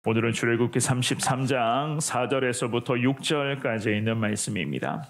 오늘은 출애굽기 33장 4절에서부터 6절까지 있는 말씀입니다.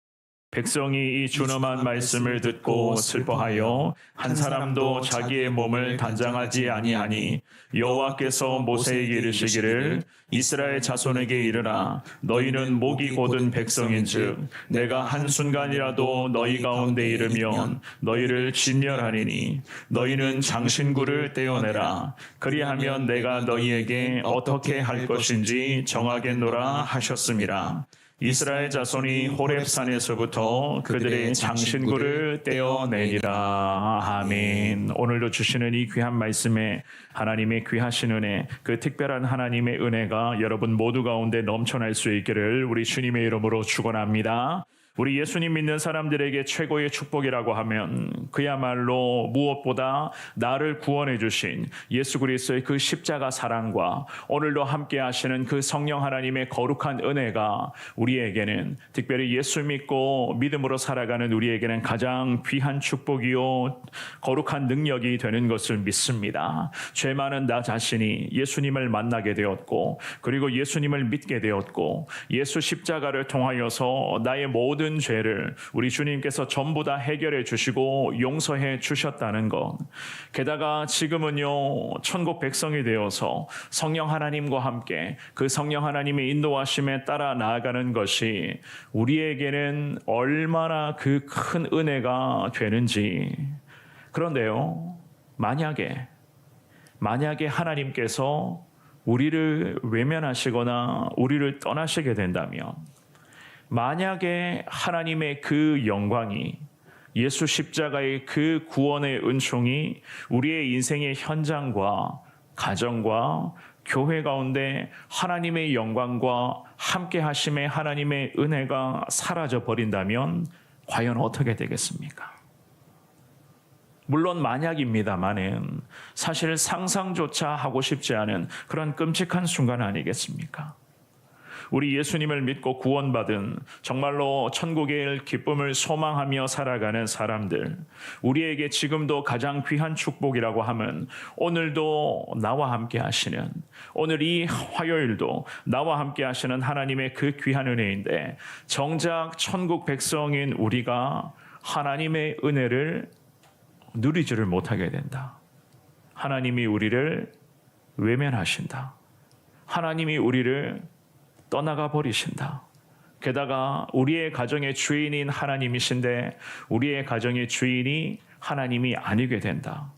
백성이 이 준엄한 말씀을 듣고 슬퍼하여 한 사람도 자기의 몸을 단장하지 아니하니 여호와께서 모세에게 이르시기를 이스라엘 자손에게 이르라 너희는 목이 곧은 백성인즉 내가 한순간이라도 너희 가운데 이르면 너희를 진멸하리니 너희는 장신구를 떼어내라 그리하면 내가 너희에게 어떻게 할 것인지 정하겠노라 하셨음이라. 이스라엘 자손이 호렙산에서부터 그들의 장신구를 떼어내리라. 아멘. 오늘도 주시는 이 귀한 말씀에 하나님의 귀하신 은혜, 그 특별한 하나님의 은혜가 여러분 모두 가운데 넘쳐날 수 있기를 우리 주님의 이름으로 축원합니다. 우리 예수님 믿는 사람들에게 최고의 축복이라고 하면 그야말로 무엇보다 나를 구원해 주신 예수 그리스도의 그 십자가 사랑과 오늘도 함께 하시는 그 성령 하나님의 거룩한 은혜가 우리에게는, 특별히 예수 믿고 믿음으로 살아가는 우리에게는 가장 귀한 축복이요 거룩한 능력이 되는 것을 믿습니다. 죄 많은 나 자신이 예수님을 만나게 되었고, 그리고 예수님을 믿게 되었고, 예수 십자가를 통하여서 나의 모든 죄를 우리 주님께서 전부 다 해결해 주시고 용서해 주셨다는 것, 게다가 지금은요 천국 백성이 되어서 성령 하나님과 함께 그 성령 하나님의 인도하심에 따라 나아가는 것이 우리에게는 얼마나 그 큰 은혜가 되는지. 그런데요, 만약에 하나님께서 우리를 외면하시거나 우리를 떠나시게 된다면, 만약에 하나님의 그 영광이, 예수 십자가의 그 구원의 은총이 우리의 인생의 현장과 가정과 교회 가운데 하나님의 영광과 함께 하심의 하나님의 은혜가 사라져 버린다면 과연 어떻게 되겠습니까? 물론 만약입니다만은 사실 상상조차 하고 싶지 않은 그런 끔찍한 순간 아니겠습니까? 우리 예수님을 믿고 구원받은, 정말로 천국의 기쁨을 소망하며 살아가는 사람들, 우리에게 지금도 가장 귀한 축복이라고 하면 오늘도 나와 함께 하시는, 오늘 이 화요일도 나와 함께 하시는 하나님의 그 귀한 은혜인데, 정작 천국 백성인 우리가 하나님의 은혜를 누리지를 못하게 된다. 하나님이 우리를 외면하신다. 하나님이 우리를 떠나가 버리신다. 게다가 우리의 가정의 주인인 하나님이신데 우리의 가정의 주인이 하나님이 아니게 된다.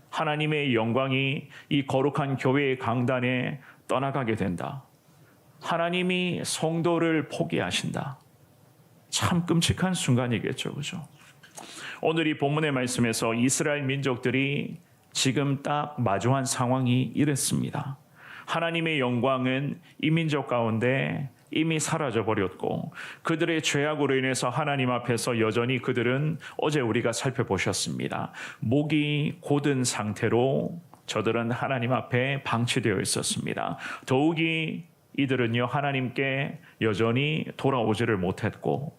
하나님의 영광이 이 거룩한 교회의 강단에 떠나가게 된다. 하나님이 성도를 포기하신다. 참 끔찍한 순간이겠죠, 그죠? 오늘 이 본문의 말씀에서 이스라엘 민족들이 지금 딱 마주한 상황이 이랬습니다. 하나님의 영광은 이 민족 가운데 이미 사라져 버렸고, 그들의 죄악으로 인해서 하나님 앞에서 여전히 그들은, 어제 우리가 살펴보셨습니다, 목이 곧은 상태로 저들은 하나님 앞에 방치되어 있었습니다. 더욱이 이들은요 하나님께 여전히 돌아오지를 못했고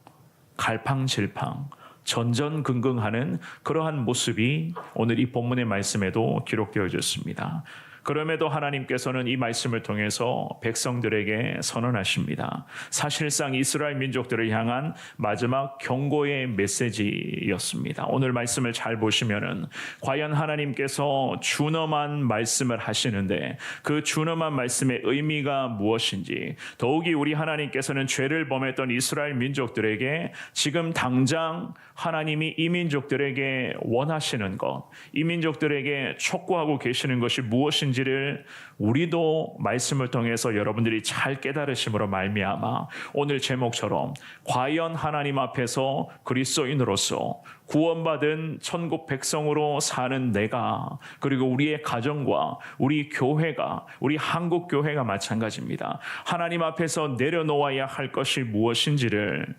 갈팡질팡 전전긍긍하는 그러한 모습이 오늘 이 본문의 말씀에도 기록되어 있습니다. 그럼에도 하나님께서는 이 말씀을 통해서 백성들에게 선언하십니다. 사실상 이스라엘 민족들을 향한 마지막 경고의 메시지였습니다. 오늘 말씀을 잘 보시면은 과연 하나님께서 준엄한 말씀을 하시는데 그 준엄한 말씀의 의미가 무엇인지, 더욱이 우리 하나님께서는 죄를 범했던 이스라엘 민족들에게 지금 당장 하나님이 이 민족들에게 원하시는 것, 이 민족들에게 촉구하고 계시는 것이 무엇인지를 우리도 말씀을 통해서 여러분들이 잘 깨달으심으로 말미암아 오늘 제목처럼 과연 하나님 앞에서 그리스도인으로서 구원받은 천국 백성으로 사는 내가, 그리고 우리의 가정과 우리 교회가, 우리 한국 교회가 마찬가지입니다. 하나님 앞에서 내려놓아야 할 것이 무엇인지를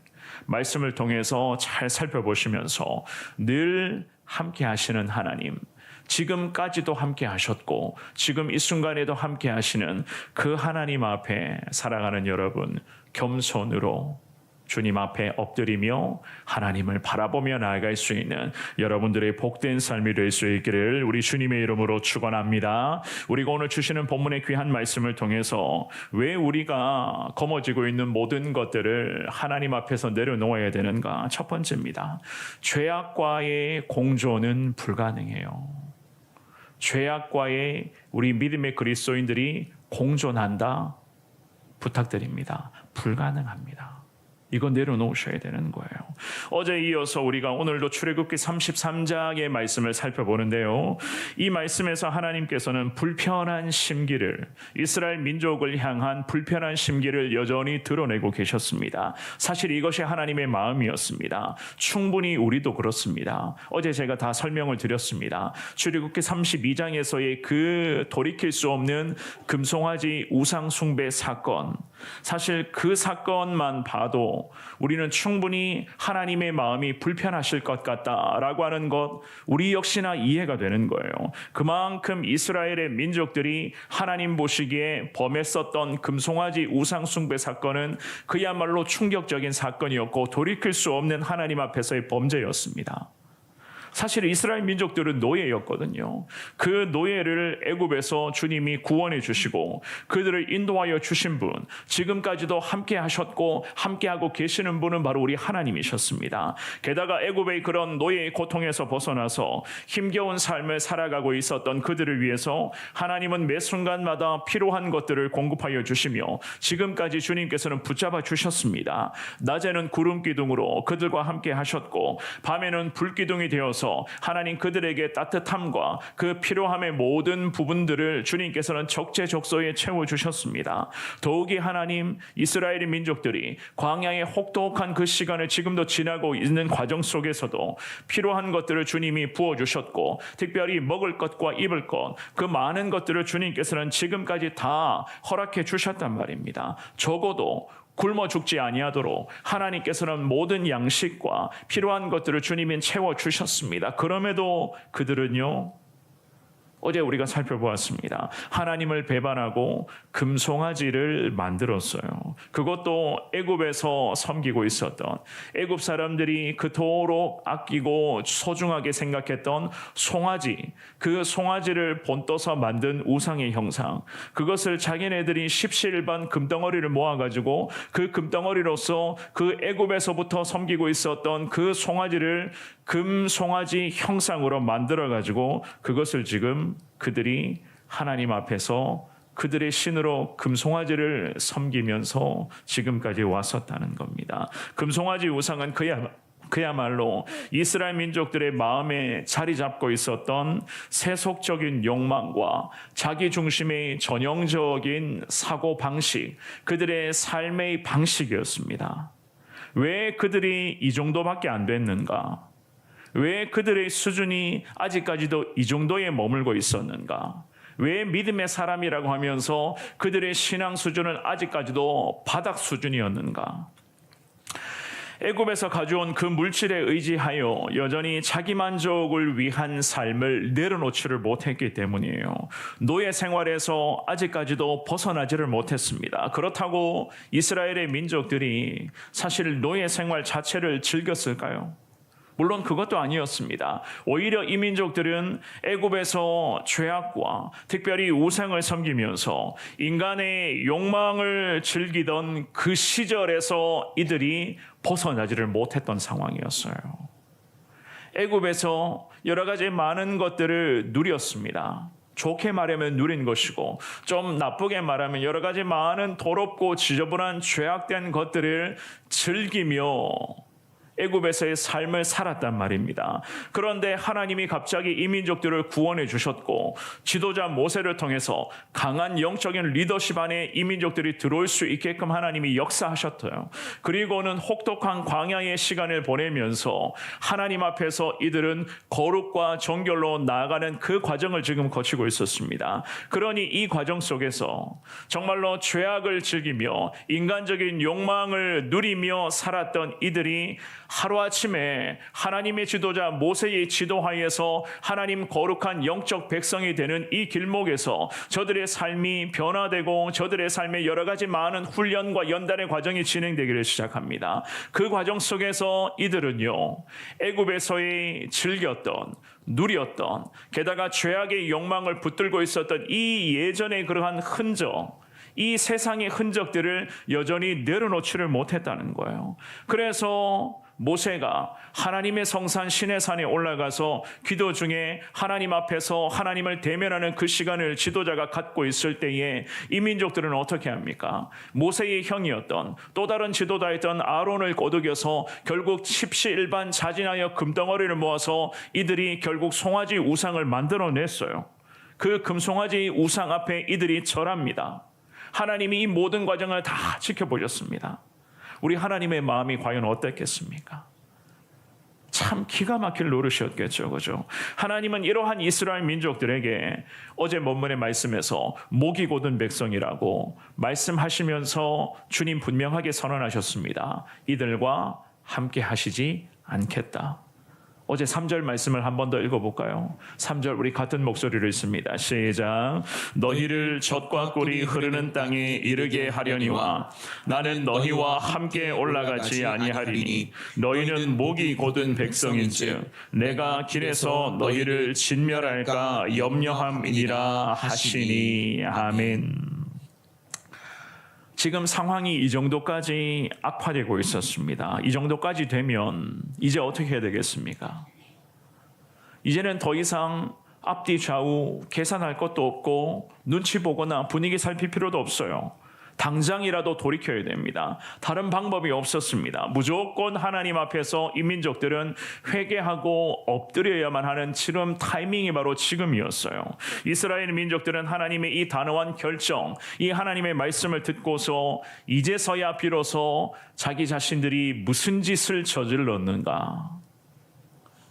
말씀을 통해서 잘 살펴보시면서 늘 함께 하시는 하나님, 지금까지도 함께 하셨고 지금 이 순간에도 함께 하시는 그 하나님 앞에 살아가는 여러분, 겸손으로 주님 앞에 엎드리며 하나님을 바라보며 나아갈 수 있는 여러분들의 복된 삶이 될 수 있기를 우리 주님의 이름으로 축원합니다. 우리가 오늘 주시는 본문의 귀한 말씀을 통해서 왜 우리가 거머쥐고 있는 모든 것들을 하나님 앞에서 내려놓아야 되는가? 첫 번째입니다. 죄악과의 공존은 불가능해요. 죄악과의 우리 믿음의 그리스도인들이 공존한다? 부탁드립니다. 불가능합니다. 이거 내려놓으셔야 되는 거예요. 어제 이어서 우리가 오늘도 출애굽기 33장의 말씀을 살펴보는데요. 이 말씀에서 하나님께서는 불편한 심기를, 이스라엘 민족을 향한 불편한 심기를 여전히 드러내고 계셨습니다. 사실 이것이 하나님의 마음이었습니다. 충분히 우리도 그렇습니다. 어제 제가 다 설명을 드렸습니다. 출애굽기 32장에서의 그 돌이킬 수 없는 금송아지 우상 숭배 사건, 사실 그 사건만 봐도 우리는 충분히 하나님의 마음이 불편하실 것 같다라고 하는 것 우리 역시나 이해가 되는 거예요. 그만큼 이스라엘의 민족들이 하나님 보시기에 범했었던 금송아지 우상 숭배 사건은 그야말로 충격적인 사건이었고 돌이킬 수 없는 하나님 앞에서의 범죄였습니다. 사실 이스라엘 민족들은 노예였거든요. 그 노예를 애굽에서 주님이 구원해 주시고 그들을 인도하여 주신 분, 지금까지도 함께 하셨고 함께하고 계시는 분은 바로 우리 하나님이셨습니다. 게다가 애굽의 그런 노예의 고통에서 벗어나서 힘겨운 삶을 살아가고 있었던 그들을 위해서 하나님은 매 순간마다 필요한 것들을 공급하여 주시며 지금까지 주님께서는 붙잡아 주셨습니다. 낮에는 구름 기둥으로 그들과 함께 하셨고 밤에는 불 기둥이 되어서 하나님 그들에게 따뜻함과 그 필요함의 모든 부분들을 주님께서는 적재적소에 채워주셨습니다. 더욱이 하나님 이스라엘의 민족들이 광야의 혹독한 그 시간을 지금도 지나고 있는 과정 속에서도 필요한 것들을 주님이 부어주셨고 특별히 먹을 것과 입을 것, 그 많은 것들을 주님께서는 지금까지 다 허락해 주셨단 말입니다. 적어도 굶어 죽지 아니하도록 하나님께서는 모든 양식과 필요한 것들을 주님이 채워주셨습니다. 그럼에도 그들은요, 어제 우리가 살펴보았습니다. 하나님을 배반하고 금송아지를 만들었어요. 그것도 애굽에서 섬기고 있었던, 애굽 사람들이 그토록 아끼고 소중하게 생각했던 송아지, 그 송아지를 본떠서 만든 우상의 형상, 그것을 자기네들이 십시일반 금덩어리를 모아가지고 그 금덩어리로서 그 애굽에서부터 섬기고 있었던 그 송아지를 금송아지 형상으로 만들어가지고 그것을 지금 그들이 하나님 앞에서 그들의 신으로 금송아지를 섬기면서 지금까지 왔었다는 겁니다. 금송아지 우상은 그야말로 이스라엘 민족들의 마음에 자리 잡고 있었던 세속적인 욕망과 자기 중심의 전형적인 사고 방식, 그들의 삶의 방식이었습니다. 왜 그들이 이 정도밖에 안 됐는가? 왜 그들의 수준이 아직까지도 이 정도에 머물고 있었는가? 왜 믿음의 사람이라고 하면서 그들의 신앙 수준은 아직까지도 바닥 수준이었는가? 애굽에서 가져온 그 물질에 의지하여 여전히 자기 만족을 위한 삶을 내려놓지를 못했기 때문이에요. 노예 생활에서 아직까지도 벗어나지를 못했습니다. 그렇다고 이스라엘의 민족들이 사실 노예 생활 자체를 즐겼을까요? 물론 그것도 아니었습니다. 오히려 이 민족들은 애굽에서 죄악과 특별히 우상을 섬기면서 인간의 욕망을 즐기던 그 시절에서 이들이 벗어나지를 못했던 상황이었어요. 애굽에서 여러 가지 많은 것들을 누렸습니다. 좋게 말하면 누린 것이고 좀 나쁘게 말하면 여러 가지 많은 더럽고 지저분한 죄악된 것들을 즐기며 애굽에서의 삶을 살았단 말입니다. 그런데 하나님이 갑자기 이 민족들을 구원해 주셨고 지도자 모세를 통해서 강한 영적인 리더십 안에 이 민족들이 들어올 수 있게끔 하나님이 역사하셨어요. 그리고는 혹독한 광야의 시간을 보내면서 하나님 앞에서 이들은 거룩과 정결로 나아가는 그 과정을 지금 거치고 있었습니다. 그러니 이 과정 속에서 정말로 죄악을 즐기며 인간적인 욕망을 누리며 살았던 이들이 하루아침에 하나님의 지도자 모세의 지도하에서 하나님 거룩한 영적 백성이 되는 이 길목에서 저들의 삶이 변화되고 저들의 삶에 여러 가지 많은 훈련과 연단의 과정이 진행되기를 시작합니다. 그 과정 속에서 이들은요, 애굽에서의 즐겼던, 누렸던, 게다가 죄악의 욕망을 붙들고 있었던 이 예전의 그러한 흔적, 이 세상의 흔적들을 여전히 내려놓지를 못했다는 거예요. 그래서 모세가 하나님의 성산 시내산에 올라가서 기도 중에 하나님 앞에서 하나님을 대면하는 그 시간을 지도자가 갖고 있을 때에 이 민족들은 어떻게 합니까? 모세의 형이었던 또 다른 지도자였던 아론을 꼬드겨서 결국 십시일반 자진하여 금덩어리를 모아서 이들이 결국 송아지 우상을 만들어냈어요. 그 금송아지 우상 앞에 이들이 절합니다. 하나님이 이 모든 과정을 다 지켜보셨습니다. 우리 하나님의 마음이 과연 어땠겠습니까? 참 기가 막힐 노릇이었겠죠, 그죠? 하나님은 이러한 이스라엘 민족들에게 어제 본문의 말씀에서 목이 곧은 백성이라고 말씀하시면서 주님 분명하게 선언하셨습니다. 이들과 함께 하시지 않겠다. 어제 3절 말씀을 한 번 더 읽어볼까요? 3절 우리 같은 목소리를 읽습니다. 시작. 너희를 젖과 꿀이 흐르는 땅에 이르게 하려니와 나는 너희와 함께 올라가지 아니하리니 너희는 목이 곧은 백성인즉 내가 길에서 너희를 진멸할까 염려함이니라 하시니. 아멘. 지금 상황이 이 정도까지 악화되고 있었습니다. 이 정도까지 되면 이제 어떻게 해야 되겠습니까? 이제는 더 이상 앞뒤 좌우 계산할 것도 없고 눈치 보거나 분위기 살필 필요도 없어요. 당장이라도 돌이켜야 됩니다. 다른 방법이 없었습니다. 무조건 하나님 앞에서 이 민족들은 회개하고 엎드려야만 하는 지금 타이밍이 바로 지금이었어요. 이스라엘 민족들은 하나님의 이 단호한 결정, 이 하나님의 말씀을 듣고서 이제서야 비로소 자기 자신들이 무슨 짓을 저질렀는가,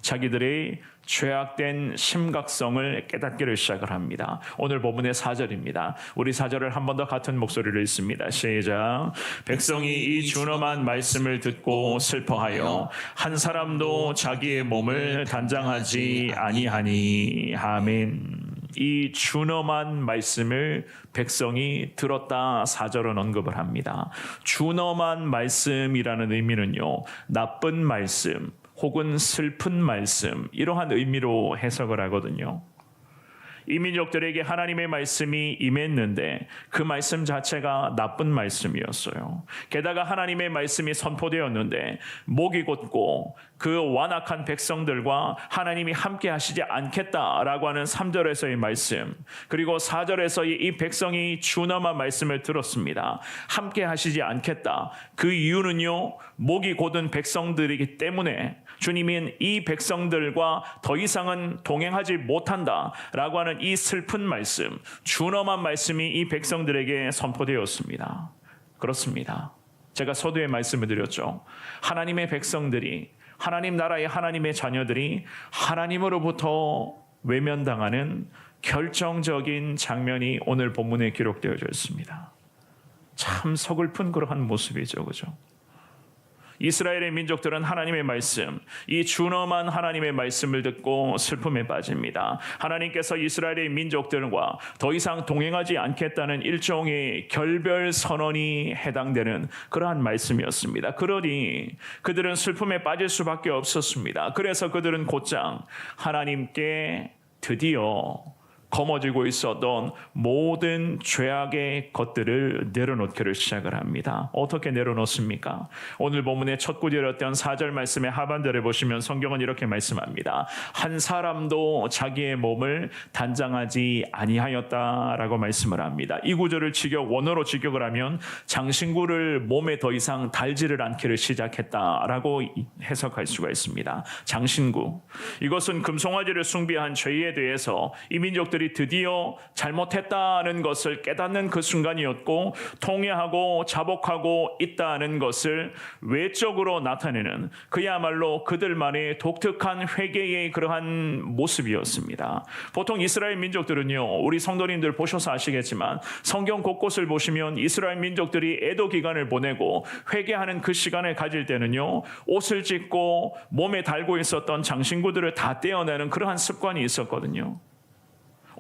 자기들의 죄악된 심각성을 깨닫기를 시작을 합니다. 오늘 본문의 4절입니다. 우리 4절을 한 번 더 같은 목소리로 읽습니다. 시작. 백성이 이 준엄한 말씀을 듣고 슬퍼하여 한 사람도 자기의 몸을 단장하지 아니하니. 아멘. 이 준엄한 말씀을 백성이 들었다 4절은 언급을 합니다. 준엄한 말씀이라는 의미는요, 나쁜 말씀 혹은 슬픈 말씀, 이러한 의미로 해석을 하거든요. 이 민족들에게 하나님의 말씀이 임했는데 그 말씀 자체가 나쁜 말씀이었어요. 게다가 하나님의 말씀이 선포되었는데 목이 곧고 그 완악한 백성들과 하나님이 함께 하시지 않겠다라고 하는 3절에서의 말씀, 그리고 4절에서의 이 백성이 준엄한 말씀을 들었습니다. 함께 하시지 않겠다. 그 이유는요, 목이 곧은 백성들이기 때문에 주님은 이 백성들과 더 이상은 동행하지 못한다라고 하는 이 슬픈 말씀, 준엄한 말씀이 이 백성들에게 선포되었습니다. 그렇습니다. 제가 서두에 말씀을 드렸죠. 하나님의 백성들이, 하나님 나라의 하나님의 자녀들이 하나님으로부터 외면당하는 결정적인 장면이 오늘 본문에 기록되어져 있습니다. 참 서글픈 그러한 모습이죠, 그죠? 이스라엘의 민족들은 하나님의 말씀, 이 준엄한 하나님의 말씀을 듣고 슬픔에 빠집니다. 하나님께서 이스라엘의 민족들과 더 이상 동행하지 않겠다는 일종의 결별 선언이 해당되는 그러한 말씀이었습니다. 그러니 그들은 슬픔에 빠질 수밖에 없었습니다. 그래서 그들은 곧장 하나님께 드디어 거머쥐고 있었던 모든 죄악의 것들을 내려놓기를 시작을 합니다. 어떻게 내려놓습니까? 오늘 본문의 첫 구절이었던 4절 말씀의 하반절에 보시면 성경은 이렇게 말씀합니다. 한 사람도 자기의 몸을 단장하지 아니하였다라고 말씀을 합니다. 이 구절을 원어로 직역을 하면 장신구를 몸에 더 이상 달지를 않기를 시작했다라고 해석할 수가 있습니다. 장신구, 이것은 금송아지를 숭배한 죄에 대해서 이 민족들이 그들이 드디어 잘못했다는 것을 깨닫는 그 순간이었고, 통회하고 자복하고 있다는 것을 외적으로 나타내는 그야말로 그들만의 독특한 회개의 그러한 모습이었습니다. 보통 이스라엘 민족들은요, 우리 성도님들 보셔서 아시겠지만 성경 곳곳을 보시면 이스라엘 민족들이 애도 기간을 보내고 회개하는 그 시간을 가질 때는요, 옷을 찢고 몸에 달고 있었던 장신구들을 다 떼어내는 그러한 습관이 있었거든요.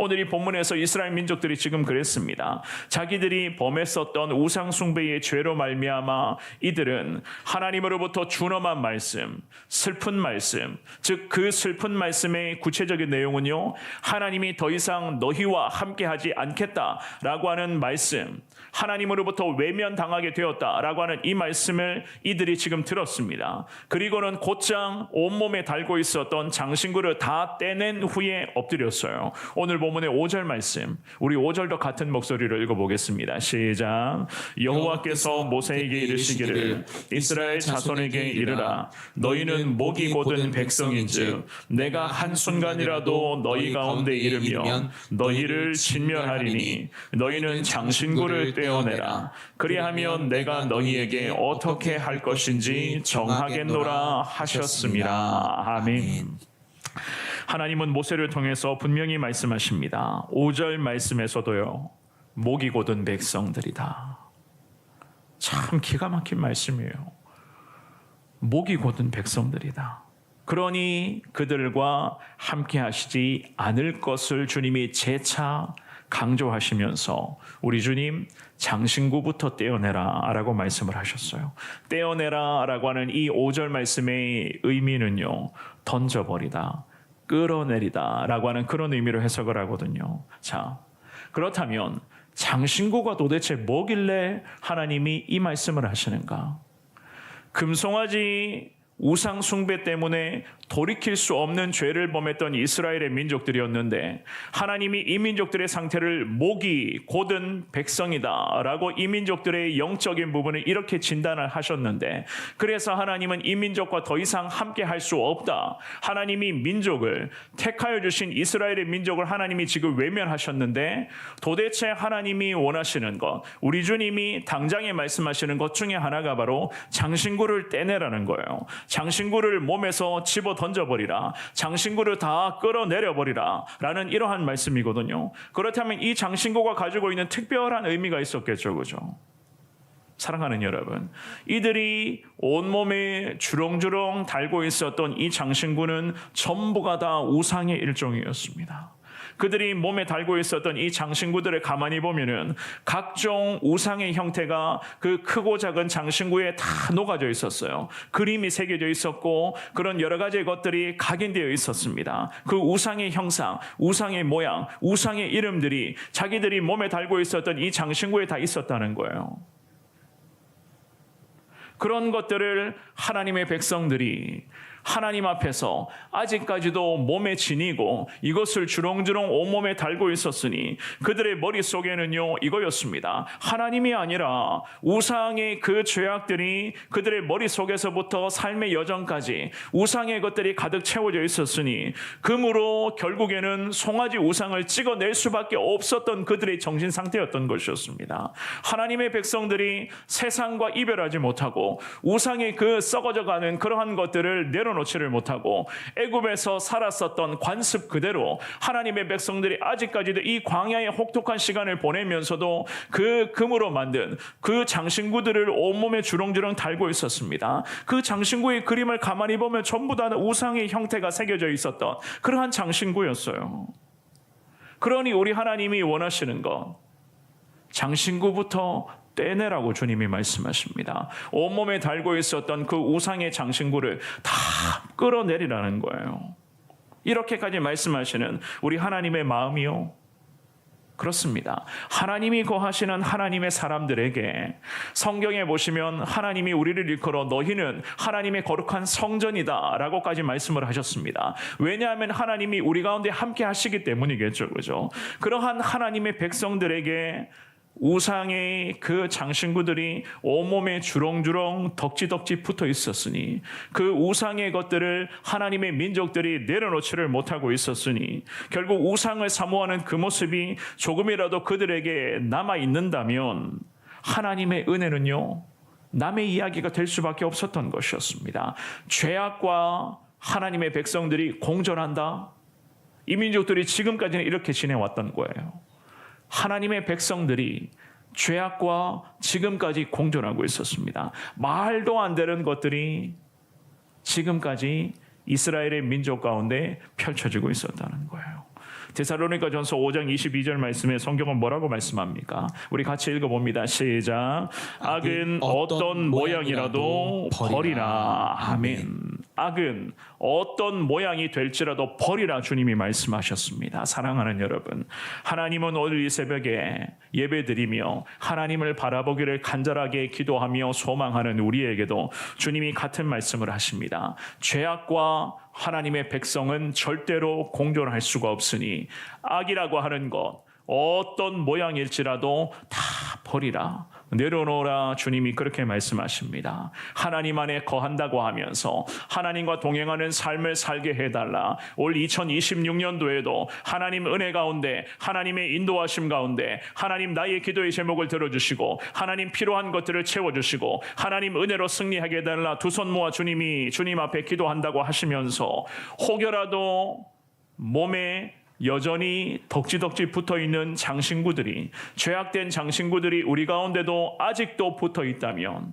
오늘 이 본문에서 이스라엘 민족들이 지금 그랬습니다. 자기들이 범했었던 우상 숭배의 죄로 말미암아 이들은 하나님으로부터 준엄한 말씀, 슬픈 말씀, 즉 그 슬픈 말씀의 구체적인 내용은요, 하나님이 더 이상 너희와 함께하지 않겠다라고 하는 말씀, 하나님으로부터 외면당하게 되었다라고 하는 이 말씀을 이들이 지금 들었습니다. 그리고는 곧장 온몸에 달고 있었던 장신구를 다 떼낸 후에 엎드렸어요. 오늘 본문의 5절 말씀, 우리 5절도 같은 목소리로 읽어보겠습니다. 시작. 여호와께서 모세에게 이르시기를 이스라엘 자손에게 이르라. 너희는 목이 곧은 백성인즉 내가 한순간이라도 너희 가운데 이르면 너희를 진멸하리니 너희는 장신구를 떼어내라. 그리하면 내가 너희에게 어떻게 할 것인지 정하겠노라 하셨습니다. 아멘. 하나님은 모세를 통해서 분명히 말씀하십니다. 5절 말씀에서도요, 목이 곧은 백성들이다. 참 기가 막힌 말씀이에요. 목이 곧은 백성들이다. 그러니 그들과 함께 하시지 않을 것을 주님이 재차 강조하시면서 우리 주님 장신구부터 떼어내라 라고 말씀을 하셨어요. 떼어내라 라고 하는 이 5절 말씀의 의미는요, 던져버리다, 끌어내리다 라고 하는 그런 의미로 해석을 하거든요. 자, 그렇다면 장신구가 도대체 뭐길래 하나님이 이 말씀을 하시는가? 금송아지 우상 숭배 때문에 돌이킬 수 없는 죄를 범했던 이스라엘의 민족들이었는데 하나님이 이 민족들의 상태를 목이 곧은 백성이다 라고 이 민족들의 영적인 부분을 이렇게 진단을 하셨는데, 그래서 하나님은 이 민족과 더 이상 함께 할 수 없다. 하나님이 민족을 택하여 주신 이스라엘의 민족을 하나님이 지금 외면하셨는데, 도대체 하나님이 원하시는 것, 우리 주님이 당장에 말씀하시는 것 중에 하나가 바로 장신구를 떼내라는 거예요. 장신구를 몸에서 집어 던져버리라, 장신구를 다 끌어내려버리라 라는 이러한 말씀이거든요. 그렇다면 이 장신구가 가지고 있는 특별한 의미가 있었겠죠, 그죠? 사랑하는 여러분, 이들이 온몸에 주렁주렁 달고 있었던 이 장신구는 전부가 다 우상의 일종이었습니다. 그들이 몸에 달고 있었던 이 장신구들을 가만히 보면은 각종 우상의 형태가 그 크고 작은 장신구에 다 녹아져 있었어요. 그림이 새겨져 있었고 그런 여러 가지 것들이 각인되어 있었습니다. 그 우상의 형상, 우상의 모양, 우상의 이름들이 자기들이 몸에 달고 있었던 이 장신구에 다 있었다는 거예요. 그런 것들을 하나님의 백성들이 하나님 앞에서 아직까지도 몸에 지니고 이것을 주렁주렁 온몸에 달고 있었으니 그들의 머릿속에는요, 이거였습니다. 하나님이 아니라 우상의 그 죄악들이 그들의 머릿속에서부터 삶의 여정까지 우상의 것들이 가득 채워져 있었으니 그러므로 결국에는 송아지 우상을 찍어낼 수밖에 없었던 그들의 정신 상태였던 것이었습니다. 하나님의 백성들이 세상과 이별하지 못하고 우상의 그 썩어져가는 그러한 것들을 내려놓지를 못하고 애굽에서 살았었던 관습 그대로 하나님의 백성들이 아직까지도 이 광야의 혹독한 시간을 보내면서도 그 금으로 만든 그 장신구들을 온몸에 주렁주렁 달고 있었습니다. 그 장신구의 그림을 가만히 보면 전부 다 우상의 형태가 새겨져 있었던 그러한 장신구였어요. 그러니 우리 하나님이 원하시는 것, 장신구부터 떼내라고 주님이 말씀하십니다. 온몸에 달고 있었던 그 우상의 장신구를 다 끌어내리라는 거예요. 이렇게까지 말씀하시는 우리 하나님의 마음이요, 그렇습니다. 하나님이 거하시는 하나님의 사람들에게 성경에 보시면 하나님이 우리를 일컬어 너희는 하나님의 거룩한 성전이다 라고까지 말씀을 하셨습니다. 왜냐하면 하나님이 우리 가운데 함께 하시기 때문이겠죠, 그죠? 그러한 하나님의 백성들에게 우상의 그 장신구들이 온몸에 주렁주렁 덕지덕지 붙어 있었으니, 그 우상의 것들을 하나님의 민족들이 내려놓지를 못하고 있었으니, 결국 우상을 사모하는 그 모습이 조금이라도 그들에게 남아 있는다면 하나님의 은혜는요, 남의 이야기가 될 수밖에 없었던 것이었습니다. 죄악과 하나님의 백성들이 공존한다. 이 민족들이 지금까지는 이렇게 지내왔던 거예요. 하나님의 백성들이 죄악과 지금까지 공존하고 있었습니다. 말도 안 되는 것들이 지금까지 이스라엘의 민족 가운데 펼쳐지고 있었다는 거예요. 데살로니가전서 5장 22절 말씀에 성경은 뭐라고 말씀합니까? 우리 같이 읽어봅니다. 시작. 악은 어떤 모양이라도 버리라. 아멘. 악은 어떤 모양이 될지라도 버리라, 주님이 말씀하셨습니다. 사랑하는 여러분, 하나님은 오늘 이 새벽에 예배드리며 하나님을 바라보기를 간절하게 기도하며 소망하는 우리에게도 주님이 같은 말씀을 하십니다. 죄악과 하나님의 백성은 절대로 공존할 수가 없으니 악이라고 하는 것, 어떤 모양일지라도 다 버리라, 내려놓으라, 주님이 그렇게 말씀하십니다. 하나님 안에 거한다고 하면서 하나님과 동행하는 삶을 살게 해달라. 올 2026년도에도 하나님 은혜 가운데, 하나님의 인도하심 가운데 하나님 나의 기도의 제목을 들어주시고 하나님 필요한 것들을 채워주시고 하나님 은혜로 승리하게 해달라. 두 손 모아 주님 앞에 기도한다고 하시면서 혹여라도 몸에 여전히 덕지덕지 붙어있는 장신구들이, 죄악된 장신구들이 우리 가운데도 아직도 붙어있다면,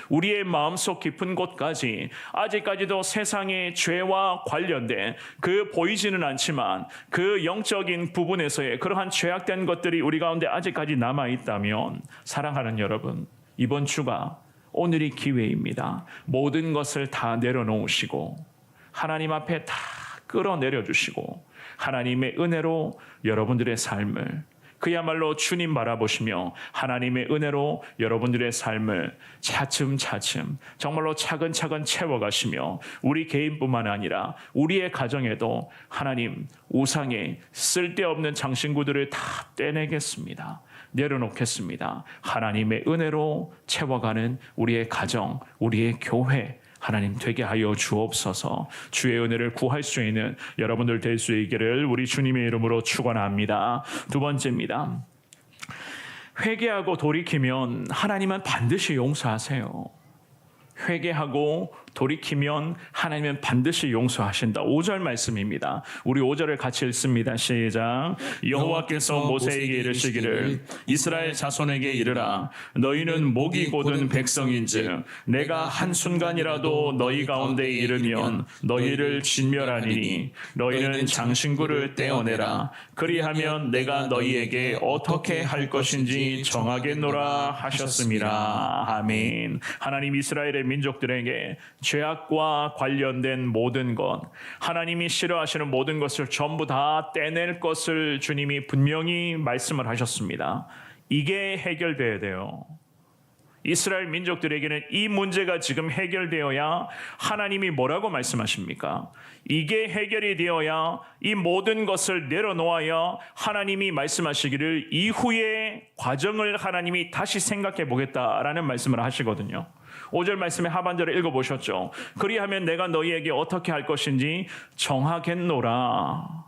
우리의 마음속 깊은 곳까지 아직까지도 세상의 죄와 관련된 그 보이지는 않지만 그 영적인 부분에서의 그러한 죄악된 것들이 우리 가운데 아직까지 남아있다면, 사랑하는 여러분, 이번 주가 오늘이 기회입니다. 모든 것을 다 내려놓으시고 하나님 앞에 다 끌어내려 주시고 하나님의 은혜로 여러분들의 삶을, 그야말로 주님 바라보시며 하나님의 은혜로 여러분들의 삶을 차츰차츰 정말로 차근차근 채워가시며, 우리 개인뿐만 아니라 우리의 가정에도 하나님 우상의 쓸데없는 장신구들을 다 떼내겠습니다. 내려놓겠습니다. 하나님의 은혜로 채워가는 우리의 가정, 우리의 교회 하나님 되게 하여 주옵소서. 주의 은혜를 구할 수 있는 여러분들 될 수 있기를 우리 주님의 이름으로 축원합니다. 두 번째입니다. 회개하고 돌이키면 하나님은 반드시 용서하세요. 회개하고 돌이키면 하나님은 반드시 용서하신다. 5절 말씀입니다. 우리 5절을 같이 읽습니다. 시작. 여호와께서 모세에게 이르시기를 이스라엘 자손에게 이르라. 너희는 목이 곧은 백성인즉 내가 한순간이라도 너희 가운데 이르면 너희를 진멸하리니 너희는 장신구를 떼어내라. 그리하면 내가 너희에게 어떻게 할 것인지 정하겠노라 하셨습니다. 아멘. 하나님 이스라엘의 민족들에게 죄악과 관련된 모든 것, 하나님이 싫어하시는 모든 것을 전부 다 떼낼 것을 주님이 분명히 말씀을 하셨습니다. 이게 해결돼야 돼요. 이스라엘 민족들에게는 이 문제가 지금 해결되어야 하나님이 뭐라고 말씀하십니까? 이게 해결이 되어야 이 모든 것을 내려놓아야 하나님이 말씀하시기를 이후의 과정을 하나님이 다시 생각해 보겠다라는 말씀을 하시거든요. 5절 말씀의 하반절을 읽어보셨죠? 그리하면 내가 너희에게 어떻게 할 것인지 정하겠노라.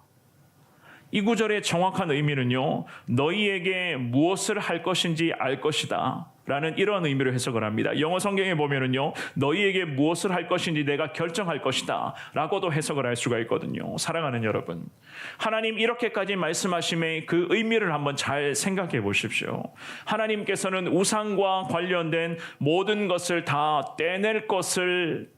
이 구절의 정확한 의미는요, 너희에게 무엇을 할 것인지 알 것이다 라는 이런 의미로 해석을 합니다. 영어 성경에 보면은요, 너희에게 무엇을 할 것인지 내가 결정할 것이다 라고도 해석을 할 수가 있거든요. 사랑하는 여러분, 하나님 이렇게까지 말씀하심의 그 의미를 한번 잘 생각해 보십시오. 하나님께서는 우상과 관련된 모든 것을 다 떼낼 것을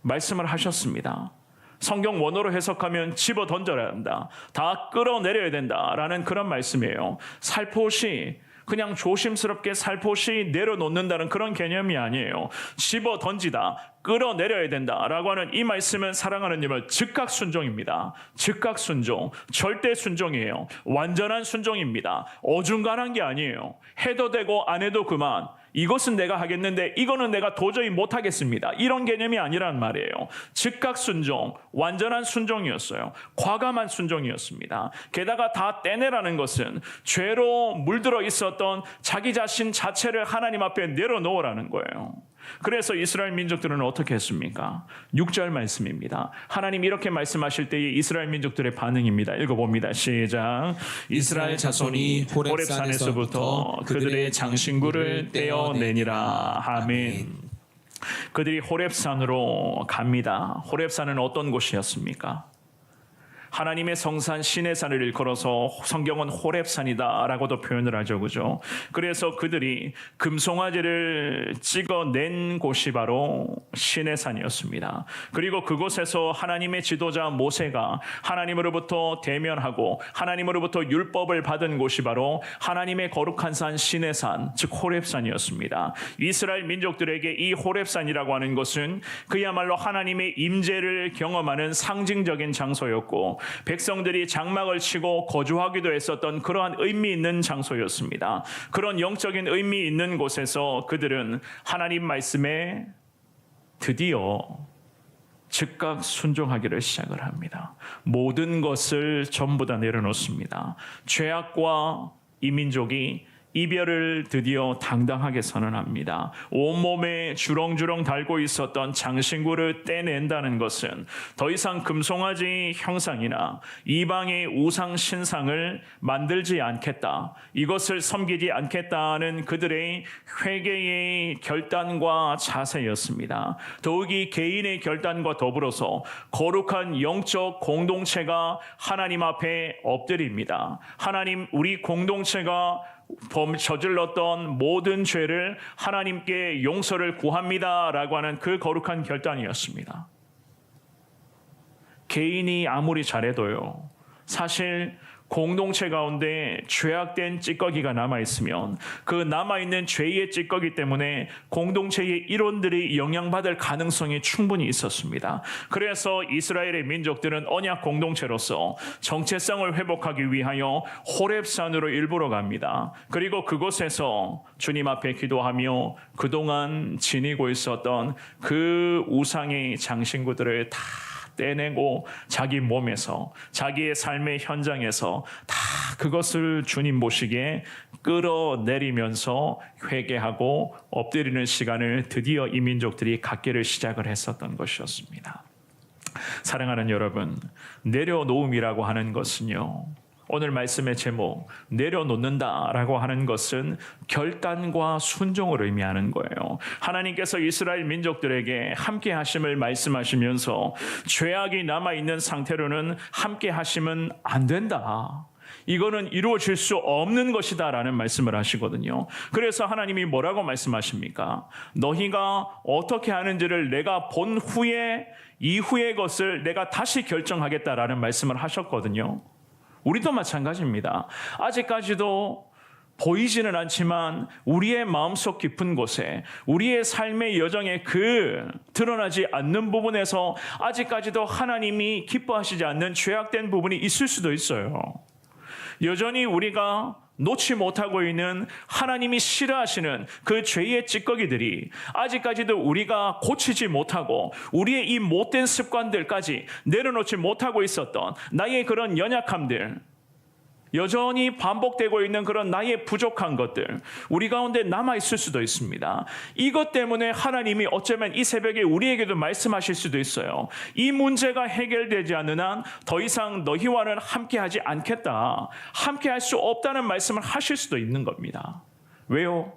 말씀을 하셨습니다. 성경 원어로 해석하면 집어 던져야 한다, 다 끌어내려야 된다라는 그런 말씀이에요. 살포시 그냥 조심스럽게 살포시 내려놓는다는 그런 개념이 아니에요. 집어 던지다, 끌어내려야 된다라고 하는 이 말씀은 사랑하는 여러분, 즉각 순종입니다. 즉각 순종, 절대 순종이에요. 완전한 순종입니다. 어중간한 게 아니에요. 해도 되고 안 해도 그만. 이것은 내가 하겠는데 이거는 내가 도저히 못하겠습니다. 이런 개념이 아니란 말이에요. 즉각 순종, 완전한 순종이었어요. 과감한 순종이었습니다. 게다가 다 떼내라는 것은 죄로 물들어 있었던 자기 자신 자체를 하나님 앞에 내려놓으라는 거예요. 그래서 이스라엘 민족들은 어떻게 했습니까? 6절 말씀입니다. 하나님 이렇게 말씀하실 때의 이스라엘 민족들의 반응입니다. 읽어봅니다. 시작. 이스라엘 자손이 호렙산에서부터 그들의 장신구를 떼어내니라. 아멘. 그들이 호렙산으로 갑니다. 호렙산은 어떤 곳이었습니까? 하나님의 성산 시내산을 일컬어서 성경은 호렙산이다라고도 표현을 하죠. 그죠? 그래서 그들이 금송아지를 찍어낸 곳이 바로 시내산이었습니다. 그리고 그곳에서 하나님의 지도자 모세가 하나님으로부터 대면하고 하나님으로부터 율법을 받은 곳이 바로 하나님의 거룩한 산 시내산, 즉 호렙산이었습니다. 이스라엘 민족들에게 이 호렙산이라고 하는 것은 그야말로 하나님의 임재를 경험하는 상징적인 장소였고 백성들이 장막을 치고 거주하기도 했었던 그러한 의미 있는 장소였습니다. 그런 영적인 의미 있는 곳에서 그들은 하나님 말씀에 드디어 즉각 순종하기를 시작을 합니다. 모든 것을 전부 다 내려놓습니다. 죄악과 이 민족이 이별을 드디어 당당하게 선언합니다. 온몸에 주렁주렁 달고 있었던 장신구를 떼낸다는 것은 더 이상 금송아지 형상이나 이방의 우상 신상을 만들지 않겠다. 이것을 섬기지 않겠다는 그들의 회개의 결단과 자세였습니다. 더욱이 개인의 결단과 더불어서 거룩한 영적 공동체가 하나님 앞에 엎드립니다. 하나님, 우리 공동체가 저질렀던 모든 죄를 하나님께 용서를 구합니다라고 하는 그 거룩한 결단이었습니다. 개인이 아무리 잘해도요, 사실 공동체 가운데 죄악된 찌꺼기가 남아있으면 그 남아있는 죄의 찌꺼기 때문에 공동체의 일원들이 영향받을 가능성이 충분히 있었습니다. 그래서 이스라엘의 민족들은 언약 공동체로서 정체성을 회복하기 위하여 호렙산으로 일부러 갑니다. 그리고 그곳에서 주님 앞에 기도하며 그동안 지니고 있었던 그 우상의 장신구들을 다 떼내고 자기 몸에서, 자기의 삶의 현장에서 다 그것을 주님 보시기에 끌어내리면서 회개하고 엎드리는 시간을 드디어 이 민족들이 갖기를 시작을 했었던 것이었습니다. 사랑하는 여러분, 내려놓음이라고 하는 것은요, 오늘 말씀의 제목 내려놓는다라고 하는 것은 결단과 순종을 의미하는 거예요. 하나님께서 이스라엘 민족들에게 함께 하심을 말씀하시면서 죄악이 남아있는 상태로는 함께 하심은 안 된다. 이거는 이루어질 수 없는 것이다 라는 말씀을 하시거든요. 그래서 하나님이 뭐라고 말씀하십니까? 너희가 어떻게 하는지를 내가 본 후에 이후의 것을 내가 다시 결정하겠다라는 말씀을 하셨거든요. 우리도 마찬가지입니다. 아직까지도 보이지는 않지만 우리의 마음속 깊은 곳에, 우리의 삶의 여정에 그 드러나지 않는 부분에서 아직까지도 하나님이 기뻐하시지 않는 죄악된 부분이 있을 수도 있어요. 여전히 우리가 놓지 못하고 있는 하나님이 싫어하시는 그 죄의 찌꺼기들이 아직까지도 우리가 고치지 못하고 우리의 이 못된 습관들까지 내려놓지 못하고 있었던 나의 그런 연약함들, 여전히 반복되고 있는 그런 나의 부족한 것들 우리 가운데 남아있을 수도 있습니다. 이것 때문에 하나님이 어쩌면 이 새벽에 우리에게도 말씀하실 수도 있어요. 이 문제가 해결되지 않는 한 더 이상 너희와는 함께하지 않겠다, 함께할 수 없다는 말씀을 하실 수도 있는 겁니다. 왜요?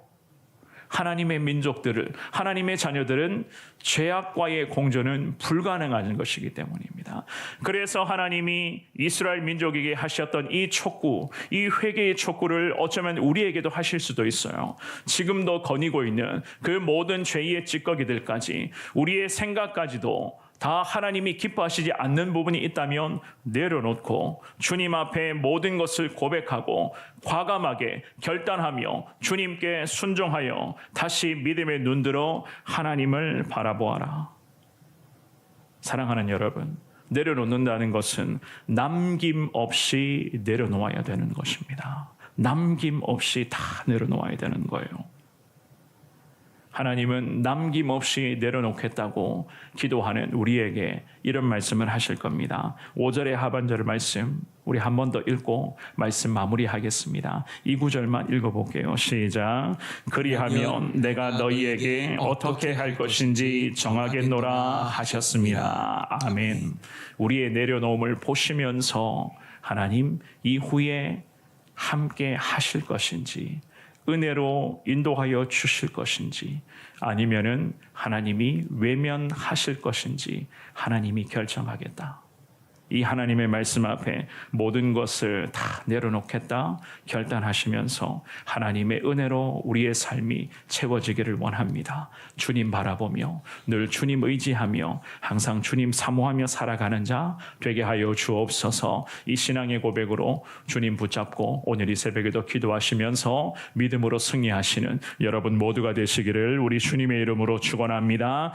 하나님의 민족들을, 하나님의 자녀들은 죄악과의 공존은 불가능한 것이기 때문입니다. 그래서 하나님이 이스라엘 민족에게 하셨던 이 촉구, 이 회개의 촉구를 어쩌면 우리에게도 하실 수도 있어요. 지금도 거니고 있는 그 모든 죄의 찌꺼기들까지, 우리의 생각까지도 다 하나님이 기뻐하시지 않는 부분이 있다면 내려놓고 주님 앞에 모든 것을 고백하고 과감하게 결단하며 주님께 순종하여 다시 믿음의 눈들어 하나님을 바라보아라. 사랑하는 여러분, 내려놓는다는 것은 남김없이 내려놓아야 되는 것입니다. 남김없이 다 내려놓아야 되는 거예요. 하나님은 남김없이 내려놓겠다고 기도하는 우리에게 이런 말씀을 하실 겁니다. 5절의 하반절 말씀 우리 한 번 더 읽고 말씀 마무리하겠습니다. 이 구절만 읽어볼게요. 시작. 그리하면 내가 너희에게 어떻게 할 것인지 정하겠노라 하셨습니다. 아멘. 우리의 내려놓음을 보시면서 하나님 이후에 함께 하실 것인지, 은혜로 인도하여 주실 것인지, 아니면은 하나님이 외면하실 것인지 하나님이 결정하겠다. 이 하나님의 말씀 앞에 모든 것을 다 내려놓겠다 결단하시면서 하나님의 은혜로 우리의 삶이 채워지기를 원합니다. 주님 바라보며 늘 주님 의지하며 항상 주님 사모하며 살아가는 자 되게 하여 주옵소서. 이 신앙의 고백으로 주님 붙잡고 오늘 이 새벽에도 기도하시면서 믿음으로 승리하시는 여러분 모두가 되시기를 우리 주님의 이름으로 축원합니다.